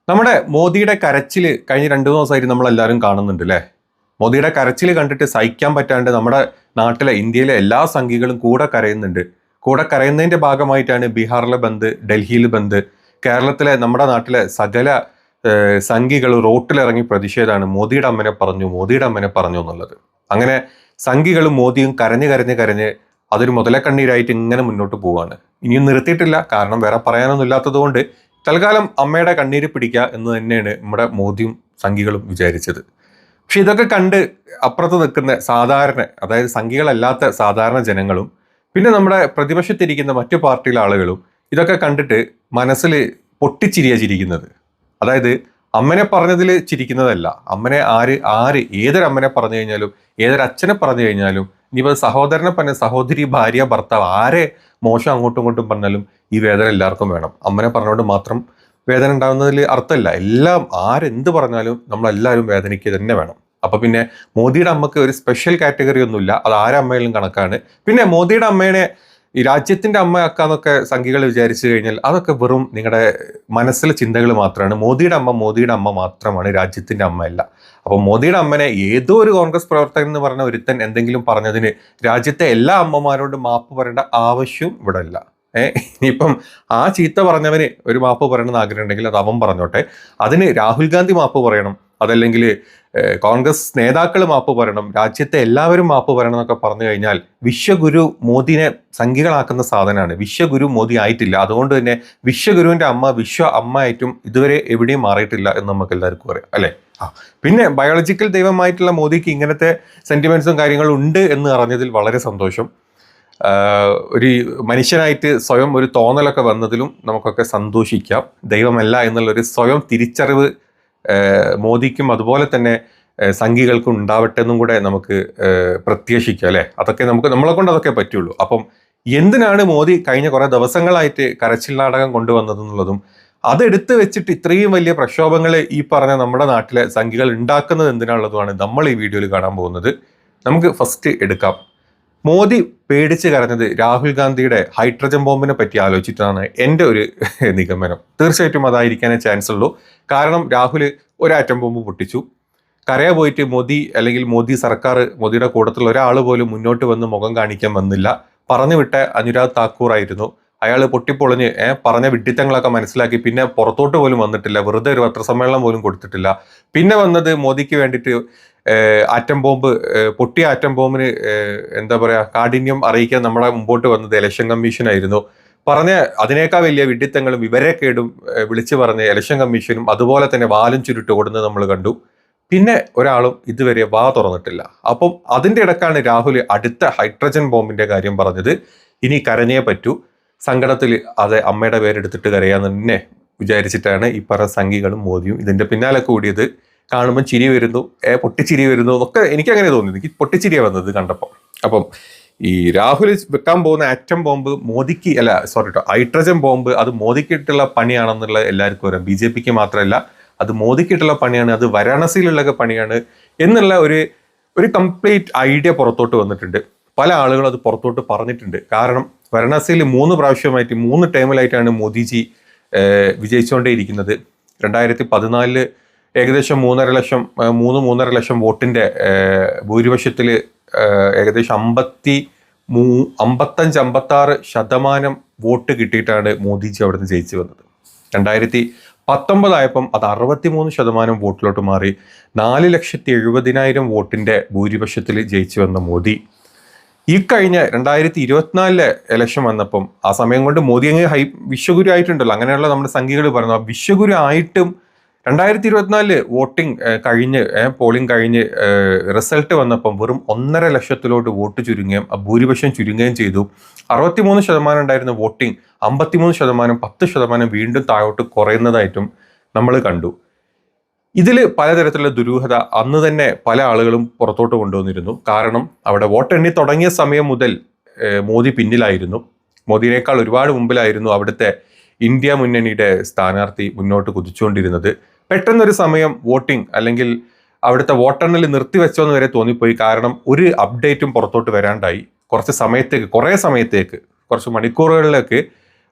നമ്മുടെ മോദിയുടെ കരച്ചിൽ കഴിഞ്ഞ 2 ദിവസമായിട്ട് നമ്മളെല്ലാവരും കാണുന്നുണ്ട് അല്ലേ? മോദിയുടെ കരച്ചിൽ കണ്ടിട്ട് സഹിക്കാൻ പറ്റാണ്ട് നമ്മുടെ നാട്ടിലെ ഇന്ത്യയിലെ എല്ലാ സംഘികളും കൂടെ കരയുന്നുണ്ട്. കൂടെ കരയുന്നതിന്റെ ഭാഗമായിട്ടാണ് ബീഹാറിലെ ബന്ദ്, ഡൽഹിയിൽ ബന്ദ്, കേരളത്തിലെ നമ്മുടെ നാട്ടിലെ സകല സംഘികൾ റോട്ടിലിറങ്ങി പ്രതിഷേധമാണ് മോദിയുടെ അമ്മനെ പറഞ്ഞു, മോദിയുടെ അമ്മനെ പറഞ്ഞു എന്നുള്ളത്. അങ്ങനെ സംഘികളും മോദിയും കരഞ്ഞ് കരഞ്ഞ് കരഞ്ഞ് അതൊരു മുതലക്കണ്ണീരായിട്ട് ഇങ്ങനെ മുന്നോട്ട് പോവാണ്. ഇനിയും നിർത്തിയിട്ടില്ല, കാരണം വേറെ പറയാനൊന്നും ഇല്ലാത്തത് കൊണ്ട് തൽക്കാലം അമ്മയുടെ കണ്ണീര് പിടിക്കുക എന്ന് തന്നെയാണ് നമ്മുടെ മോദിയും സംഘികളും വിചാരിച്ചത്. പക്ഷെ ഇതൊക്കെ കണ്ട് അപ്പുറത്ത് നിൽക്കുന്ന സാധാരണ, അതായത് സംഘികളല്ലാത്ത സാധാരണ ജനങ്ങളും പിന്നെ നമ്മുടെ പ്രതിപക്ഷത്തിരിക്കുന്ന മറ്റു പാർട്ടിയിലെ ആളുകളും ഇതൊക്കെ കണ്ടിട്ട് മനസ്സിൽ പൊട്ടിച്ചിരിയാ ചിരിക്കുന്നത്. അതായത് അമ്മനെ പറഞ്ഞതിൽ ചിരിക്കുന്നതല്ല, അമ്മനെ ഏതൊരമ്മനെ പറഞ്ഞു കഴിഞ്ഞാലും ഏതൊരച്ഛനെ പറഞ്ഞു കഴിഞ്ഞാലും ഇനിയിപ്പോൾ സഹോദരനെ പറഞ്ഞ സഹോദരി, ഭാര്യ, ഭർത്താവ്, ആരെ മോശം അങ്ങോട്ടും ഇങ്ങോട്ടും പറഞ്ഞാലും ഈ വേദന എല്ലാവർക്കും വേണം. അമ്മനെ പറഞ്ഞുകൊണ്ട് മാത്രം വേദന ഉണ്ടാകുന്നതിൽ അർത്ഥമില്ല. എല്ലാം ആരെന്ത് പറഞ്ഞാലും നമ്മളെല്ലാവരും വേദനിക്കുക തന്നെ വേണം. അപ്പൊ പിന്നെ മോദിയുടെ അമ്മക്ക് ഒരു സ്പെഷ്യൽ കാറ്റഗറി ഒന്നുമില്ല, അത് ആരമ്മയിലും കണക്കാണ്. പിന്നെ മോദിയുടെ അമ്മേനെ ഈ രാജ്യത്തിന്റെ അമ്മയാക്കാന്നൊക്കെ സംഘികൾ വിചാരിച്ചു കഴിഞ്ഞാൽ അതൊക്കെ വെറും നിങ്ങളുടെ മനസ്സിലെ ചിന്തകൾ മാത്രമാണ്. മോദിയുടെ അമ്മ മാത്രമാണ്, രാജ്യത്തിന്റെ അമ്മയല്ല. അപ്പൊ മോദിയുടെ അമ്മനെ ഏതോ ഒരു കോൺഗ്രസ് പ്രവർത്തകൻ എന്ന് പറഞ്ഞ ഒരുത്തൻ എന്തെങ്കിലും പറഞ്ഞതിന് രാജ്യത്തെ എല്ലാ അമ്മമാരോടും മാപ്പ് പറയേണ്ട ആവശ്യവും ഇവിടെ ഇല്ല. ഇനിയിപ്പം ആ ചീത്ത പറഞ്ഞവന് ഒരു മാപ്പ് പറയണമെന്ന് ആഗ്രഹം ഉണ്ടെങ്കിൽ അത് അവൻ പറഞ്ഞോട്ടെ. അതിന് രാഹുൽ ഗാന്ധി മാപ്പ് പറയണം, അതല്ലെങ്കിൽ കോൺഗ്രസ് നേതാക്കൾ മാപ്പ് പറയണം, രാജ്യത്തെ എല്ലാവരും മാപ്പ് പറയണം എന്നൊക്കെ പറഞ്ഞു കഴിഞ്ഞാൽ വിശ്വഗുരു മോദിനെ സംഘികളാക്കുന്ന സാധനമാണ്. വിശ്വഗുരു മോദി ആയിട്ടില്ല, അതുകൊണ്ട് തന്നെ വിശ്വഗുരുവിന്റെ അമ്മ വിശ്വ അമ്മ ആയിട്ടും ഇതുവരെ എവിടെയും മാറിയിട്ടില്ല എന്ന് നമുക്ക് എല്ലാവർക്കും അറിയാം അല്ലെ? പിന്നെ ബയോളജിക്കൽ ദൈവമായിട്ടുള്ള മോദിക്ക് ഇങ്ങനത്തെ സെന്റിമെന്റ്സും കാര്യങ്ങളും ഉണ്ട് എന്ന് അറിഞ്ഞതിൽ വളരെ സന്തോഷം. ഒരു മനുഷ്യനായിട്ട് സ്വയം ഒരു തോന്നലൊക്കെ വന്നതിലും നമുക്കൊക്കെ സന്തോഷിക്കാം. ദൈവമല്ല എന്നുള്ളൊരു സ്വയം തിരിച്ചറിവ് മോദിക്കും അതുപോലെ തന്നെ സംഘികൾക്കും ഉണ്ടാവട്ടെ എന്നും കൂടെ നമുക്ക് പ്രത്യാശിക്കാം അല്ലെ? അതൊക്കെ നമ്മളെ കൊണ്ട് അതൊക്കെ പറ്റുള്ളൂ. അപ്പം എന്തിനാണ് മോദി കഴിഞ്ഞ കുറെ ദിവസങ്ങളായിട്ട് കരച്ചിൽ നാടകം കൊണ്ടുവന്നതെന്നുള്ളതും അതെടുത്ത് വെച്ചിട്ട് ഇത്രയും വലിയ പ്രക്ഷോഭങ്ങൾ ഈ പറഞ്ഞ നമ്മുടെ നാട്ടിലെ സംഘികൾ ഉണ്ടാക്കുന്നത് എന്തിനാനുള്ളതുമാണ് നമ്മൾ ഈ വീഡിയോയിൽ കാണാൻ പോകുന്നത്. നമുക്ക് ഫസ്റ്റ് എടുക്കാം. മോദി പേടിച്ച് കരഞ്ഞത് രാഹുൽ ഗാന്ധിയുടെ ഹൈഡ്രജൻ ബോംബിനെ പറ്റി ആലോചിച്ചിട്ടാണ് എൻ്റെ ഒരു നിഗമനം. തീർച്ചയായിട്ടും അതായിരിക്കാനേ ചാൻസ് ഉള്ളൂ. കാരണം രാഹുൽ ഒരു ആറ്റം ബോംബ് പൊട്ടിച്ചു, കരയെ പോയിട്ട് മോദി അല്ലെങ്കിൽ മോദി സർക്കാർ, മോദിയുടെ കൂട്ടത്തിലുള്ള ഒരാൾ പോലും മുന്നോട്ട് വന്ന് മുഖം കാണിക്കാൻ വന്നില്ല. പറഞ്ഞു വിട്ട അനുരാഗ് താക്കൂർ ആയിരുന്നു. അയാൾ പൊട്ടിപ്പൊളിഞ്ഞ് പറഞ്ഞ വിഡ്ഢിത്തങ്ങളൊക്കെ മനസ്സിലാക്കി പിന്നെ പുറത്തോട്ട് പോലും വന്നിട്ടില്ല, വെറുതെ ഒരു പത്രസമ്മേളനം പോലും കൊടുത്തിട്ടില്ല. പിന്നെ വന്നത് മോദിക്ക് വേണ്ടിയിട്ട് ആറ്റം ബോംബ് പൊട്ടിയ ആറ്റം ബോംബിന് എന്താ പറയാ കാഠിന്യം അറിയിക്കാൻ നമ്മുടെ മുമ്പോട്ട് വന്നത് ഇലക്ഷൻ കമ്മീഷൻ ആയിരുന്നു. പറഞ്ഞ അതിനേക്കാൾ വലിയ വിഡ്ഢിത്തങ്ങളും വിവരക്കേടും വിളിച്ചു പറഞ്ഞ ഇലക്ഷൻ കമ്മീഷനും അതുപോലെ തന്നെ വാലും ചുരുട്ട് ഓടുന്നത് നമ്മൾ കണ്ടു. പിന്നെ ഒരാളും ഇതുവരെ വാ തുറന്നിട്ടില്ല. അപ്പം അതിന്റെ ഇടക്കാണ് രാഹുൽ അടുത്ത ഹൈഡ്രജൻ ബോംബിന്റെ കാര്യം പറഞ്ഞത്. ഇനി കരഞ്ഞേ പറ്റൂ, സങ്കടത്തിൽ അത് അമ്മയുടെ പേരെടുത്തിട്ട് കരയാന്ന് തന്നെ വിചാരിച്ചിട്ടാണ് ഈ പറഞ്ഞ സംഘികളും മോദിയും ഇതിന്റെ പിന്നാലെ കൂടിയത്. കാണുമ്പോൾ ചിരി വരുന്നു, പൊട്ടിച്ചിരി വരുന്നു എന്നൊക്കെ എനിക്കങ്ങനെ തോന്നി. എനിക്ക് പൊട്ടിച്ചിരിയാണ് വന്നത് കണ്ടപ്പോൾ. അപ്പം ഈ രാഹുൽ വെക്കാൻ പോകുന്ന ആറ്റം ബോംബ് മോദിക്ക് ഹൈഡ്രജൻ ബോംബ് അത് മോദിക്കിട്ടുള്ള പണിയാണെന്നുള്ള എല്ലാവർക്കും അറിയാം. BJPക്ക് മാത്രമല്ല, അത് മോദിക്കിട്ടുള്ള പണിയാണ്, അത് വാരാണസിയിലുള്ള പണിയാണ് എന്നുള്ള ഒരു കംപ്ലീറ്റ് ഐഡിയ പുറത്തോട്ട് വന്നിട്ടുണ്ട്. പല ആളുകളും അത് പുറത്തോട്ട് പറഞ്ഞിട്ടുണ്ട്. കാരണം വാരണാസിയിൽ 3 പ്രാവശ്യമായിട്ട് 3 ടൈമിലായിട്ടാണ് മോദിജി വിജയിച്ചുകൊണ്ടേയിരിക്കുന്നത്. 2014 ഏകദേശം 3.5 ലക്ഷം വോട്ടിന്റെ ഭൂരിപക്ഷത്തിൽ ഏകദേശം 55-56% വോട്ട് കിട്ടിയിട്ടാണ് മോദിജി അവിടുന്ന് ജയിച്ചു വന്നത്. 2019 ആയപ്പം അത് 63% വോട്ടിലോട്ട് മാറി 4,70,000 വോട്ടിന്റെ ഭൂരിപക്ഷത്തിൽ ജയിച്ചു വന്ന മോദി ഈ കഴിഞ്ഞ 2024 ഇലക്ഷൻ വന്നപ്പം ആ സമയം കൊണ്ട് മോദി അങ്ങ് വിശ്വഗുരു ആയിട്ടുണ്ടല്ലോ. അങ്ങനെയുള്ള നമ്മുടെ സംഘികൾ പറഞ്ഞു, ആ വിശ്വഗുരു ആയിട്ടും 2024 വോട്ടിംഗ് കഴിഞ്ഞ് പോളിംഗ് കഴിഞ്ഞ് റിസൾട്ട് വന്നപ്പം വെറും 1.5 ലക്ഷത്തിലോട്ട് വോട്ട് ചുരുങ്ങുകയും ഭൂരിപക്ഷം ചുരുങ്ങുകയും ചെയ്തു. 63% ഉണ്ടായിരുന്ന വോട്ടിംഗ് 53%, 10% വീണ്ടും താഴോട്ട് കുറയുന്നതായിട്ടും നമ്മൾ കണ്ടു. ഇതിൽ പലതരത്തിലുള്ള ദുരൂഹത അന്ന് തന്നെ പല ആളുകളും പുറത്തോട്ട് കൊണ്ടുവന്നിരുന്നു. കാരണം അവിടെ വോട്ടെണ്ണി തുടങ്ങിയ സമയം മുതൽ മോദി പിന്നിലായിരുന്നു. മോദിയേക്കാൾ ഒരുപാട് മുമ്പിലായിരുന്നു അവിടുത്തെ ഇന്ത്യ മുന്നണിയുടെ സ്ഥാനാർത്ഥി മുന്നോട്ട് കുതിച്ചുകൊണ്ടിരുന്നത്. പെട്ടെന്നൊരു സമയം വോട്ടിംഗ് അല്ലെങ്കിൽ അവിടുത്തെ വോട്ടെണ്ണൽ നിർത്തിവെച്ചോന്ന് വരെ തോന്നിപ്പോയി. കാരണം ഒരു അപ്ഡേറ്റും പുറത്തോട്ട് വരാണ്ടായി. കുറച്ച് മണിക്കൂറുകളിലേക്ക്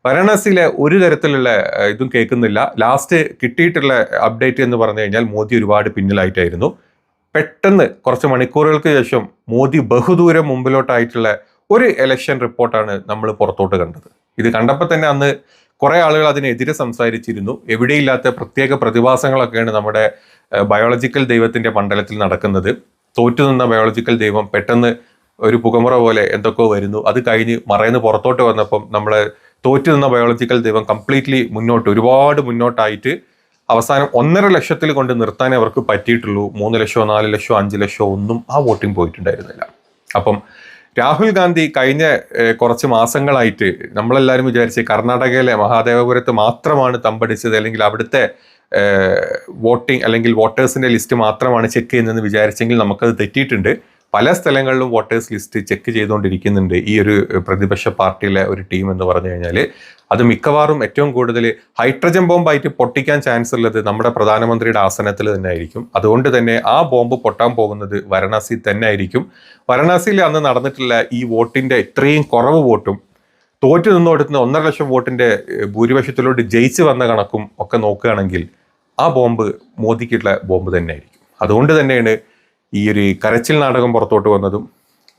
വാരണാസിയിലെ ഒരു തരത്തിലുള്ള ഇതും കേൾക്കുന്നില്ല. ലാസ്റ്റ് കിട്ടിയിട്ടുള്ള അപ്ഡേറ്റ് എന്ന് പറഞ്ഞു കഴിഞ്ഞാൽ മോദി ഒരുപാട് പിന്നിലായിട്ടായിരുന്നു. പെട്ടെന്ന് കുറച്ച് മണിക്കൂറുകൾക്ക് ശേഷം മോദി ബഹുദൂരം മുമ്പിലോട്ടായിട്ടുള്ള ഒരു ഇലക്ഷൻ റിപ്പോർട്ടാണ് നമ്മൾ പുറത്തോട്ട് കണ്ടത്. ഇത് കണ്ടപ്പോൾ തന്നെ അന്ന് കുറെ ആളുകൾ അതിനെതിരെ സംസാരിച്ചിരുന്നു. എവിടെയില്ലാത്ത പ്രത്യേക പ്രതിഭാസങ്ങളൊക്കെയാണ് നമ്മുടെ ബയോളജിക്കൽ ദൈവത്തിന്റെ മണ്ഡലത്തിൽ നടക്കുന്നത്. തോറ്റു നിന്ന ബയോളജിക്കൽ ദൈവം പെട്ടെന്ന് ഒരു പുകമുറ പോലെ എന്തൊക്കെയോ വരുന്നു. അത് കഴിഞ്ഞ് മറയുന്ന പുറത്തോട്ട് വന്നപ്പം നമ്മളെ തോറ്റു നിന്ന ബയോളജിക്കൽ ദൈവം കംപ്ലീറ്റ്ലി ഒരുപാട് മുന്നോട്ടായിട്ട് അവസാനം 1.5 ലക്ഷത്തിൽ കൊണ്ട് നിർത്താനേ അവർക്ക് പറ്റിയിട്ടുള്ളൂ. 3 ലക്ഷമോ 4 ലക്ഷമോ 5 ലക്ഷമോ ഒന്നും ആ വോട്ടിംഗ് പോയിട്ടുണ്ടായിരുന്നില്ല. അപ്പം രാഹുൽ ഗാന്ധി കഴിഞ്ഞ കുറച്ച് മാസങ്ങളായിട്ട് നമ്മളെല്ലാവരും വിചാരിച്ച് കർണാടകയിലെ മഹാദേവപുരത്ത് മാത്രമാണ് തമ്പടിച്ചത്, അല്ലെങ്കിൽ അവിടുത്തെ വോട്ടിംഗ് അല്ലെങ്കിൽ വോട്ടേഴ്സിന്റെ ലിസ്റ്റ് മാത്രമാണ് ചെക്ക് ചെയ്യുന്നതെന്ന് വിചാരിച്ചെങ്കിൽ നമുക്കത് തെറ്റിയിട്ടുണ്ട്. പല സ്ഥലങ്ങളിലും വോട്ടേഴ്സ് ലിസ്റ്റ് ചെക്ക് ചെയ്തുകൊണ്ടിരിക്കുന്നുണ്ട് ഈ ഒരു പ്രതിപക്ഷ പാർട്ടിയിലെ ഒരു ടീം എന്ന് പറഞ്ഞു കഴിഞ്ഞാൽ. അത് മിക്കവാറും ഏറ്റവും കൂടുതൽ ഹൈഡ്രജൻ ബോംബായിട്ട് പൊട്ടിക്കാൻ ചാൻസ് ഉള്ളത് നമ്മുടെ പ്രധാനമന്ത്രിയുടെ ആസനത്തിൽ തന്നെ ആയിരിക്കും. അതുകൊണ്ട് തന്നെ ആ ബോംബ് പൊട്ടാൻ പോകുന്നത് വാരണാസിയിൽ തന്നെ ആയിരിക്കും. വാരണാസിയിൽ അന്ന് നടന്നിട്ടുള്ള ഈ വോട്ടിന്റെ ഇത്രയും കുറവ് വോട്ടും തോറ്റു നിന്നോടുത്തുന്ന 1.5 ലക്ഷം വോട്ടിന്റെ ഭൂരിപക്ഷത്തിലോട്ട് ജയിച്ച് വന്ന കണക്കും ഒക്കെ നോക്കുകയാണെങ്കിൽ ആ ബോംബ് മോദിക്കുള്ള ബോംബ് തന്നെ ആയിരിക്കും. അതുകൊണ്ട് തന്നെയാണ് ഈ ഒരു കരച്ചിൽ നാടകം പുറത്തോട്ട് വന്നതും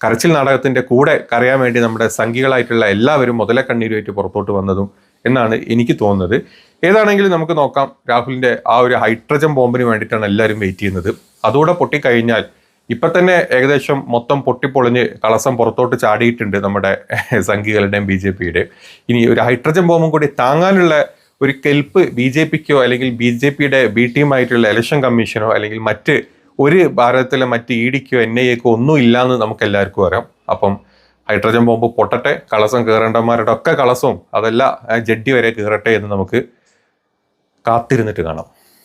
കരച്ചിൽ നാടകത്തിന്റെ കൂടെ കരയാൻ വേണ്ടി നമ്മുടെ സംഘികളായിട്ടുള്ള എല്ലാവരും മുതലക്കണ്ണീരുമായിട്ട് പുറത്തോട്ട് വന്നതും എന്നാണ് എനിക്ക് തോന്നുന്നത്. ഏതാണെങ്കിലും നമുക്ക് നോക്കാം. രാഹുലിന്റെ ആ ഒരു ഹൈഡ്രജൻ ബോംബിന് വേണ്ടിയിട്ടാണ് എല്ലാവരും വെയിറ്റ് ചെയ്യുന്നത്. അതുകൂടെ പൊട്ടിക്കഴിഞ്ഞാൽ ഇപ്പൊ തന്നെ ഏകദേശം മൊത്തം പൊട്ടിപ്പൊളിഞ്ഞ് കളസം പുറത്തോട്ട് ചാടിയിട്ടുണ്ട് നമ്മുടെ സംഘികളുടെയും BJPയുടെയും. ഇനി ഒരു ഹൈഡ്രജൻ ബോംബും കൂടി താങ്ങാനുള്ള ഒരു കെൽപ്പ് BJPക്കോ അല്ലെങ്കിൽ BJPയുടെ B ടീമായിട്ടുള്ള ഇലക്ഷൻ കമ്മീഷനോ അല്ലെങ്കിൽ മറ്റ് ഒരു ഭാരതത്തിലെ മറ്റ് EDക്കോ NIAക്കോ ഒന്നും ഇല്ലാന്ന് നമുക്ക് എല്ലാവർക്കും അറിയാം. അപ്പം ഹൈഡ്രജൻ ബോംബ് പൊട്ടട്ടെ, കളസം കയറേണ്ടമാരുടെ ഒക്കെ കളസവും അതല്ല ജഡ്ഡി വരെ കയറട്ടെ എന്ന് നമുക്ക് കാത്തിരുന്നിട്ട് കാണാം.